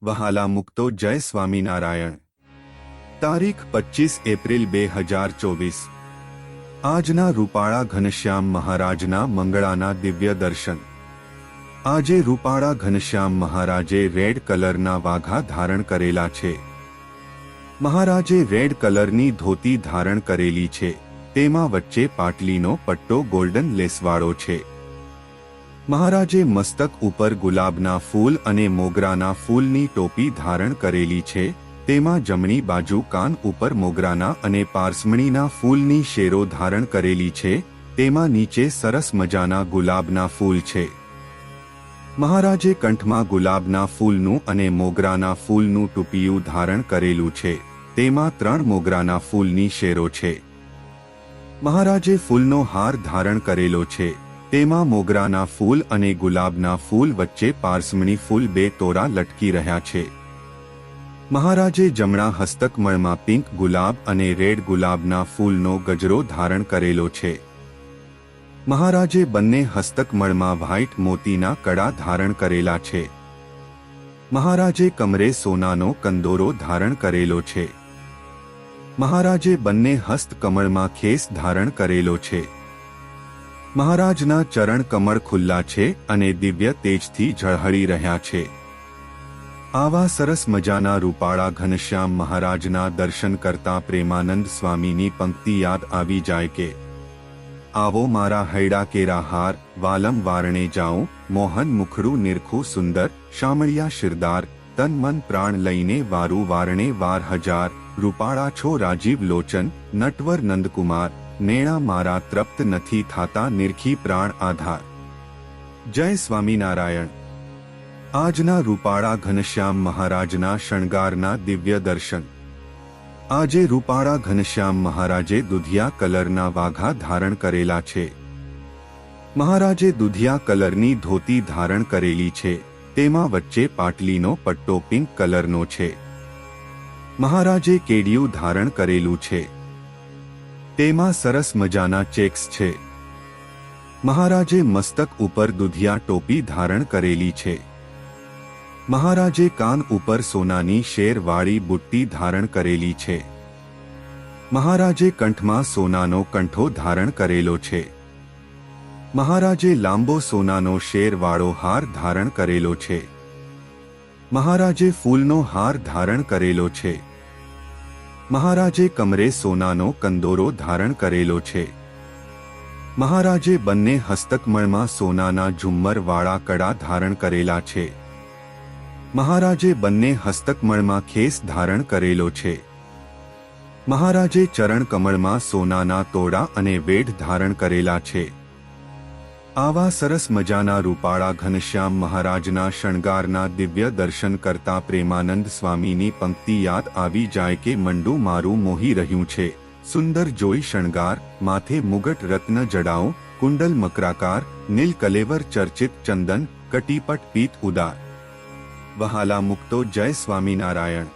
વહાલા મુક્તો જય સ્વામિનારાયણ। તારીખ 25 એપ્રિલ 2024। આજના રૂપાળા ઘનશ્યામ મહારાજના મંગળાના દિવ્ય દર્શન। આજે રૂપાળા ઘનશ્યામ મહારાજે રેડ કલરના વાઘા ધારણ કરેલા છે। મહારાજે રેડ કલરની ધોતી ધારણ કરેલી છે, તેમાં વચ્ચે પાટલીનો પટ્ટો ગોલ્ડન લેસવાળો છે। મહારાજે મસ્તક ઉપર ગુલાબના ફૂલ અને મોગરાના ફૂલની ટોપી ધારણ કરેલી છે, તેમાં જમણી બાજુ કાન ઉપર મોગરાના અને પારસમણીના ફૂલની શેરો ધારણ કરેલી છે, તેમાં નીચે સરસ મજાના ગુલાબના ફૂલ છે। મહારાજે કંઠમાં ગુલાબના ફૂલનું અને મોગરાના ફૂલનું ટુપિયું ધારણ કરેલું છે, તેમાં 3 મોગરાના ફૂલની શેરો છે। મહારાજે ફૂલનો હાર ધારણ કરેલો છે, તેમાં મોગરાના ફૂલ અને ગુલાબના ફૂલ વચ્ચે પારસમણી ફૂલ 2 તોરા લટકી રહ્યા છે। મહારાજે જમણા હસ્તકમળમાં પિંક ગુલાબ અને રેડ ગુલાબના ફૂલનો ગજરો ધારણ કરેલો છે। મહારાજે બંને હસ્તકમળમાં વ્હાઇટ મોતીના કડા ધારણ કરેલા છે। મહારાજે કમરે સોનાનો કંદોરો ધારણ કરેલો છે। મહારાજે બંને હસ્તકમળમાં ખેસ ધારણ કરેલો છે। મહારાજના ચરણ કમળ ખુલ્લા છે અને દિવ્ય તેજથી ઝળહળી રહ્યા છે। આવા સરસ મજાના રૂપાળા ઘનશ્યામ મહારાજના દર્શન કરતા પ્રેમાનંદ સ્વામીની પંક્તિ યાદ આવી જાય કે આવો મારા હૈડા કેરા હાર, વાલમ વારણે જાઉં, મોહન મુખડું નિરખું સુંદર, શામળિયા શિરદાર, તન મન પ્રાણ લઈને વારું વારણે વાર હજાર, રૂપાળા છો રાજીવ લોચન, નટવર નંદકુમાર, નેણા મારા તૃપ્ત નથી થાતા નિરખી પ્રાણ આધાર। જય સ્વામિનારાયણ। આજના રૂપાળા ઘનશ્યામ મહારાજના શણગારના દિવ્ય દર્શન। આજે રૂપાળા ઘનશ્યામ મહારાજે દુધિયા કલરના વાઘા ધારણ કરેલા છે। મહારાજે દુધિયા કલરની ધોતી ધારણ કરેલી છે, તેમાં વચ્ચે પાટલીનો પટ્ટો પિંક કલરનો છે। મહારાજે કેડિયું ધારણ કરેલું છે, તેમાં સરસ મજાના ચેક્સ છે। મહારાજે મસ્તક ઉપર દુધિયા ટોપી ધારણ કરેલી છે। મહારાજે કાન ઉપર સોનાની શેરવાળી બુટ્ટી ધારણ કરેલી છે। મહારાજે કંઠમાં સોનાનો કંઠો ધારણ કરેલો છે। મહારાજે લાંબો સોનાનો શેરવાળો હાર ધારણ કરેલો છે। મહારાજે ફૂલનો હાર ધારણ કરેલો છે। મહારાજે કમરે સોનાનો કંદોરો ધારણ કરેલો છે। મહારાજે બંને હસ્તકમળમાં સોનાના ઝુમ્મરવાળા કડા ધારણ કરેલા છે। મહારાજે બંને હસ્તકમળમાં ખેસ ધારણ કરેલો છે। મહારાજે ચરણ કમળમાં સોનાના તોડા અને વેઢ ધારણ કરેલા છે। આવા સરસ મજાના રૂપાળા ઘનશ્યામ મહારાજના શણગારના દિવ્ય દર્શન કરતા પ્રેમાનંદ સ્વામીની પંક્તિ યાદ આવી જાય કે મંડું મારું મોહી રહ્યું છે, સુંદર જોઈ શણગાર, માથે મુગટ રત્ન જડાઉં, કુંડલ મકરાકાર, નીલ કલેવર ચર્ચિત ચંદન, કટીપટ પીત ઉદાર। વહાલા મુક્તો જય સ્વામિનારાયણ।